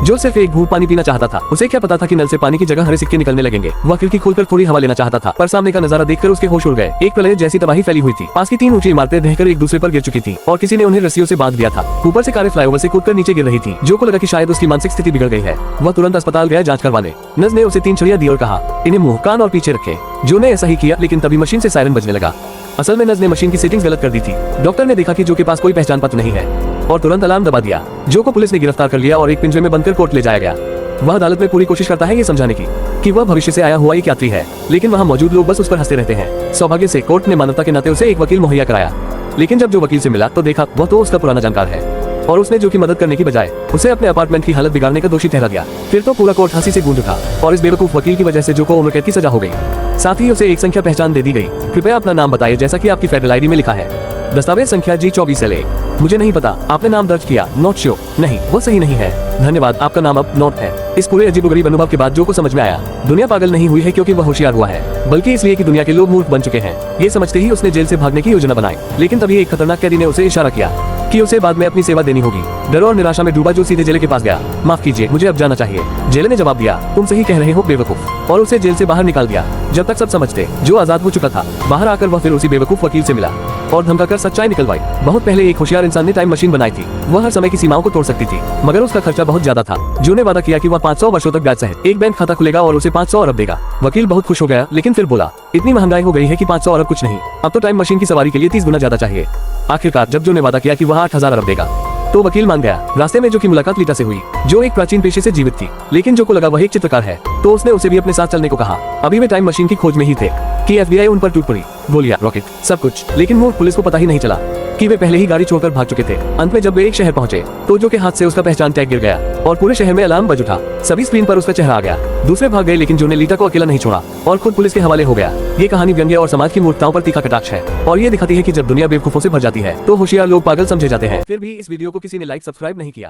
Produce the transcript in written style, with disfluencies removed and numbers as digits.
जो सिर्फ एक घूंट पानी पीना चाहता था। उसे क्या पता था कि नल से पानी की जगह हरे सिक्के निकलने लगेंगे। वह खिड़की खोलकर थोड़ी हवा लेना चाहता था, पर सामने का नजारा देखकर उसके होश उड़ गए। एक प्रलय जैसी तबाही फैली हुई थी। पास की 3 ऊंची इमारतें ढहकर एक दूसरे पर गिर चुकी थी और किसी ने उन्हें रस्सियों से बांध दिया था। ऊपर से कारें फ्लाईओवर से कूदकर नीचे गिर रही थी। जो को लगा कि शायद उसकी मानसिक स्थिति बिगड़ गई है। वह तुरंत अस्पताल गया जांच करवाने। नर्स ने उसे 3 छड़ियां दी और कहा, इन्हें मुंह, कान और पीछे रखे। जो ने ऐसा ही किया, लेकिन तभी मशीन से सायरन बजने लगा। असल में नर्स ने मशीन की सेटिंग्स गलत कर दी थी। डॉक्टर ने देखा कि जो के पास कोई पहचान पत्र नहीं है और तुरंत अलार्म दबा दिया। जो को पुलिस ने गिरफ्तार कर लिया और एक पिंजरे में बंदकर कोर्ट ले जाया गया। वह अदालत में पूरी कोशिश करता है ये समझाने की कि वह भविष्य से आया हुआ एक यात्री है, लेकिन वहाँ मौजूद लोग बस उस पर हंसते रहते हैं। सौभाग्य से कोर्ट ने मानवता के नाते उसे एक वकील मुहैया कराया, लेकिन जब जो वकील से मिला तो देखा वह तो उसका पुराना जानकार है और उसने जो की मदद करने की बजाय उसे अपने अपार्टमेंट की हालत बिगाड़ने का दोषी ठहरा दिया। फिर तो पूरा कोर्ट हंसी से गूंज उठा और इस बेवकूफ वकील की वजह से जो को उम्र कैद की सजा हो गई। साथ ही उसे एक संख्या पहचान दे दी गई। कृपया अपना नाम बताइए जैसा कि आपकी फेडरल आईडी में लिखा है। दस्तावेज संख्या G24LA। मुझे नहीं पता, आपने नाम दर्ज किया, नॉट श्योर। नहीं, वो सही नहीं है। धन्यवाद, आपका नाम अब नॉट है। इस पूरे अजीबोगरीब अनुभव के बाद जो को समझ में आया, दुनिया पागल नहीं हुई है क्योंकि वह होशियार हुआ है, बल्कि इसलिए कि दुनिया के लोग मूर्ख बन चुके हैं। ये समझते ही उसने जेल से भागने की योजना बनाई, लेकिन तभी एक खतरनाक कैदी ने उसे इशारा किया कि उसे बाद में अपनी सेवा देनी होगी। डर और निराशा में डूबा जो सीधे जेल के पास गया। माफ कीजिए, मुझे अब जाना चाहिए। जेल ने जवाब दिया, तुम सही कह रहे हो बेवकूफ, और उसे जेल से बाहर निकाल दिया। जब तक सब समझते, जो आजाद हो चुका था। बाहर आकर वह फिर उसी बेवकूफ वकील से मिला और धमकाकर सच्चाई निकलवाई। बहुत पहले एक होशियार इंसान ने टाइम मशीन बनाई थी। वह हर समय की सीमाओं को तोड़ सकती थी, मगर उसका खर्चा बहुत ज्यादा था। जो ने वादा किया कि वह 500 वर्षों तक ब्याज सहित एक बैंक खाता खुलेगा और उसे 500 अरब देगा। वकील बहुत खुश हो गया, लेकिन फिर बोला, इतनी महंगाई हो गई है कि 500 अरब कुछ नहीं, अब तो टाइम मशीन की सवारी के लिए 30 गुना ज्यादा चाहिए। आखिरकार जब जो ने वादा किया कि वह 8000 अरब देगा, तो वकील मान गया। रास्ते में जो की मुलाकात लीटा से हुई, जो एक प्राचीन पेशे से जीवित थी, लेकिन जो को लगा वह एक चित्रकार है, तो उसने उसे भी अपने साथ चलने को कहा। अभी वे टाइम मशीन की खोज में ही थे कि FBI उन पर टूट पड़ी। गोलियां, रॉकेट, सब कुछ, लेकिन मूर्ख पुलिस को पता ही नहीं चला कि वे पहले ही गाड़ी छोड़कर भाग चुके थे। अंत में जब वे एक शहर पहुंचे, तो जो के हाथ से उसका पहचान टैग गिर गया और पूरे शहर में अलार्म बज उठा। सभी स्क्रीन पर उसका चेहरा आ गया। दूसरे भाग गए, लेकिन जो ने लीटा को अकेला नहीं छोड़ा और खुद पुलिस के हवाले हो गया। ये कहानी व्यंग्य और समाज की मूर्खताओं पर तीखा कटाक्ष है और ये दिखाती है कि जब दुनिया बेवकूफों से भर जाती है तो होशियार लोग पागल समझे जाते हैं। फिर भी इस वीडियो को किसी ने लाइक सब्सक्राइब नहीं किया।